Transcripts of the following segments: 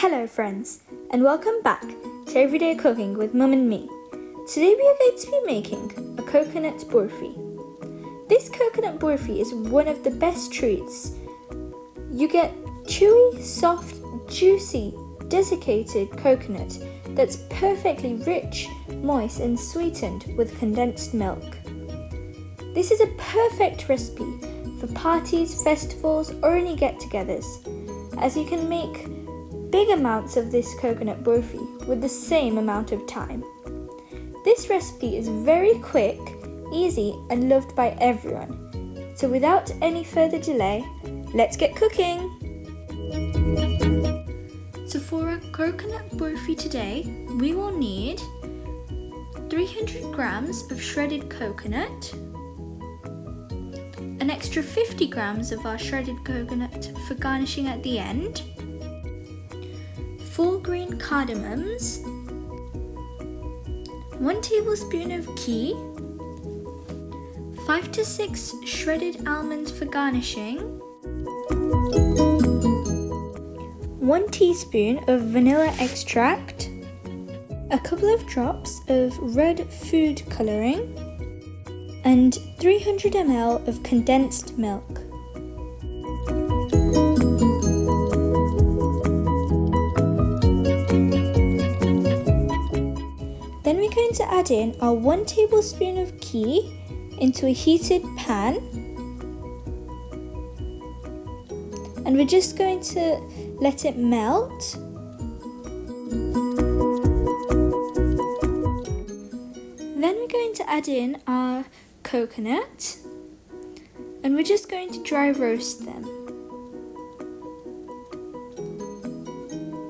Hello friends, and welcome back to Everyday Cooking with Mum and me. Today we are going to be making a coconut burfi. This coconut burfi is one of the best treats. You get chewy, soft, juicy, desiccated coconut that's perfectly rich, moist and sweetened with condensed milk. This is a perfect recipe for parties, festivals or any get-togethers, as you can make big amounts of this coconut burfi with the same amount of time. This recipe is very quick, easy and loved by everyone. So without any further delay, let's get cooking! So for our coconut burfi today, we will need 300 grams of shredded coconut, an extra 50 grams of our shredded coconut for garnishing at the end, 4 green cardamoms, 1 tablespoon of ghee, 5 to 6 shredded almonds for garnishing, 1 teaspoon of vanilla extract, a couple of drops of red food colouring, and 300 ml of condensed milk. Then we're going to add in our 1 tablespoon of ghee into a heated pan, and we're just going to let it melt. Then we're going to add in our coconut, and we're just going to dry roast them.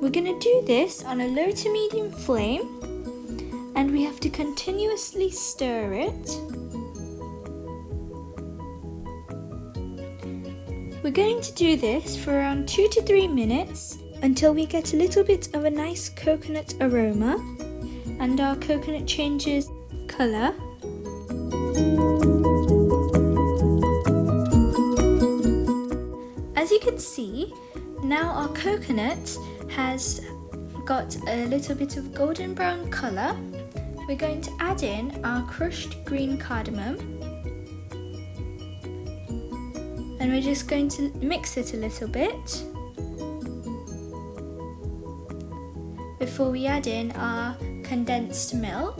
We're going to do this on a low to medium flame, and we have to continuously stir it. We're going to do this for around 2 to 3 minutes until we get a little bit of a nice coconut aroma and our coconut changes colour. As you can see, now our coconut has got a little bit of golden brown colour. We're going to add in our crushed green cardamom, and we're just going to mix it a little bit before we add in our condensed milk.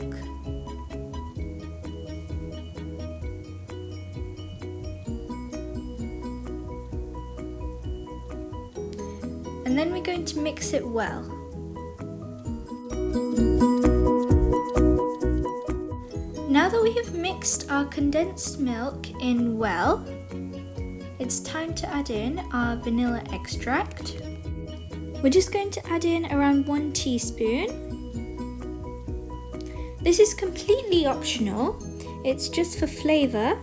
And then we're going to mix it well. Now that we have mixed our condensed milk in well, it's time to add in our vanilla extract. We're just going to add in around 1 teaspoon. This is completely optional, it's just for flavour.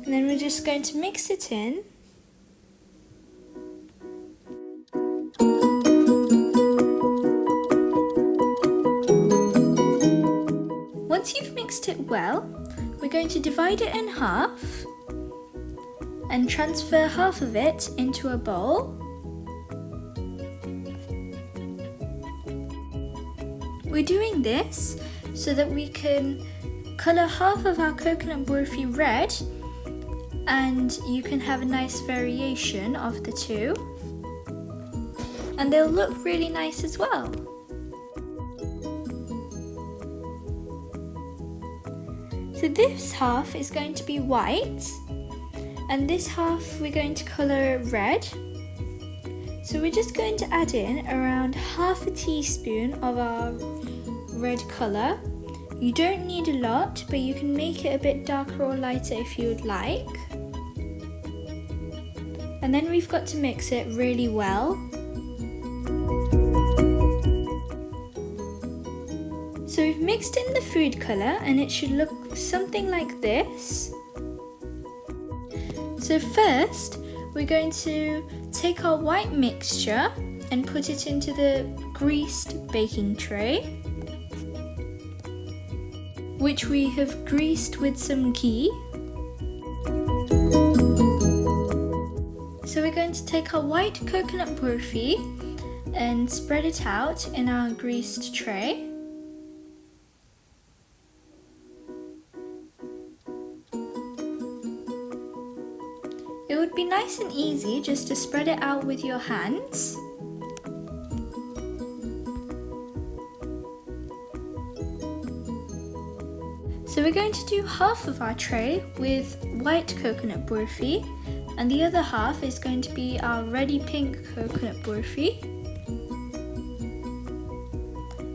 And then we're just going to mix it in. Once you've mixed it well, we're going to divide it in half and transfer half of it into a bowl. We're doing this so that we can colour half of our coconut burfi red, and you can have a nice variation of the two, and they'll look really nice as well. So this half is going to be white, and this half we're going to colour red. So we're just going to add in around half a teaspoon of our red colour. You don't need a lot, but you can make it a bit darker or lighter if you would like. And then we've got to mix it really well. So we've mixed in the food colour and it should look something like this. So first we're going to take our white mixture and put it into the greased baking tray, which we have greased with some ghee. So we're going to take our white coconut burfi and spread it out in our greased tray. It would be nice and easy just to spread it out with your hands. So we're going to do half of our tray with white coconut burfi, and the other half is going to be our reddy pink coconut burfi.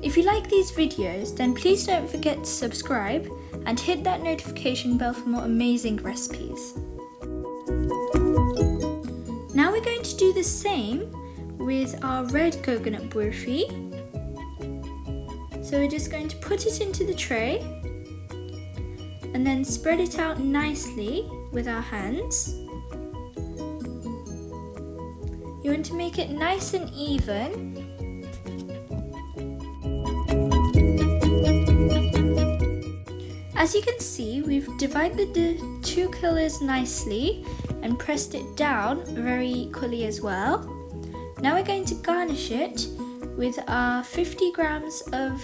If you like these videos, then please don't forget to subscribe and hit that notification bell for more amazing recipes. Now we're going to do the same with our red coconut burfi. So we're just going to put it into the tray and then spread it out nicely with our hands. You want to make it nice and even. As you can see, we've divided the two colours nicely and pressed it down very equally as well. Now we're going to garnish it with our 50 grams of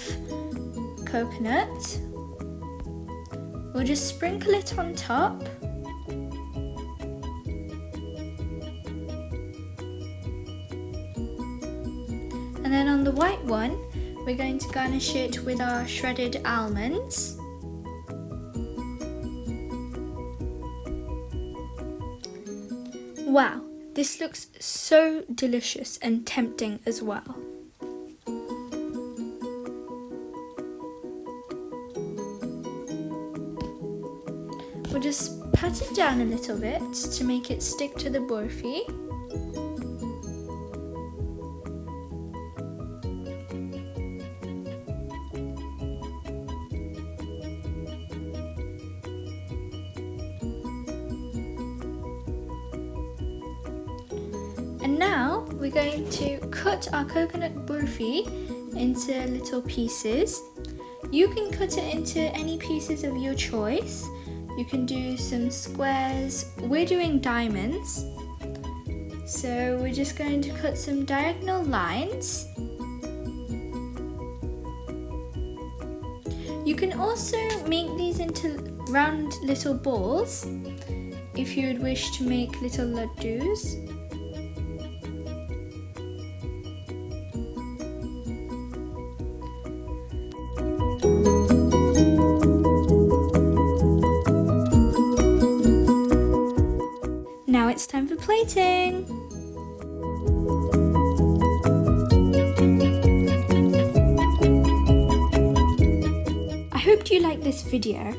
coconut. We'll just sprinkle it on top. And then on the white one, we're going to garnish it with our shredded almonds. Wow, this looks so delicious and tempting as well. We'll just pat it down a little bit to make it stick to the burfi. And now we're going to cut our coconut burfi into little pieces. You can cut it into any pieces of your choice. You can do some squares. We're doing diamonds. So we're just going to cut some diagonal lines. You can also make these into round little balls if you would wish to make little laddus. Now it's time for plating! I hope you liked this video,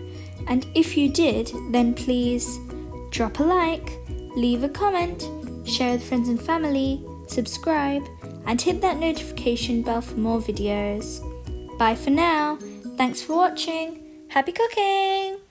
and if you did, then please drop a like, leave a comment, share with friends and family, subscribe, and hit that notification bell for more videos. Bye for now, thanks for watching, happy cooking!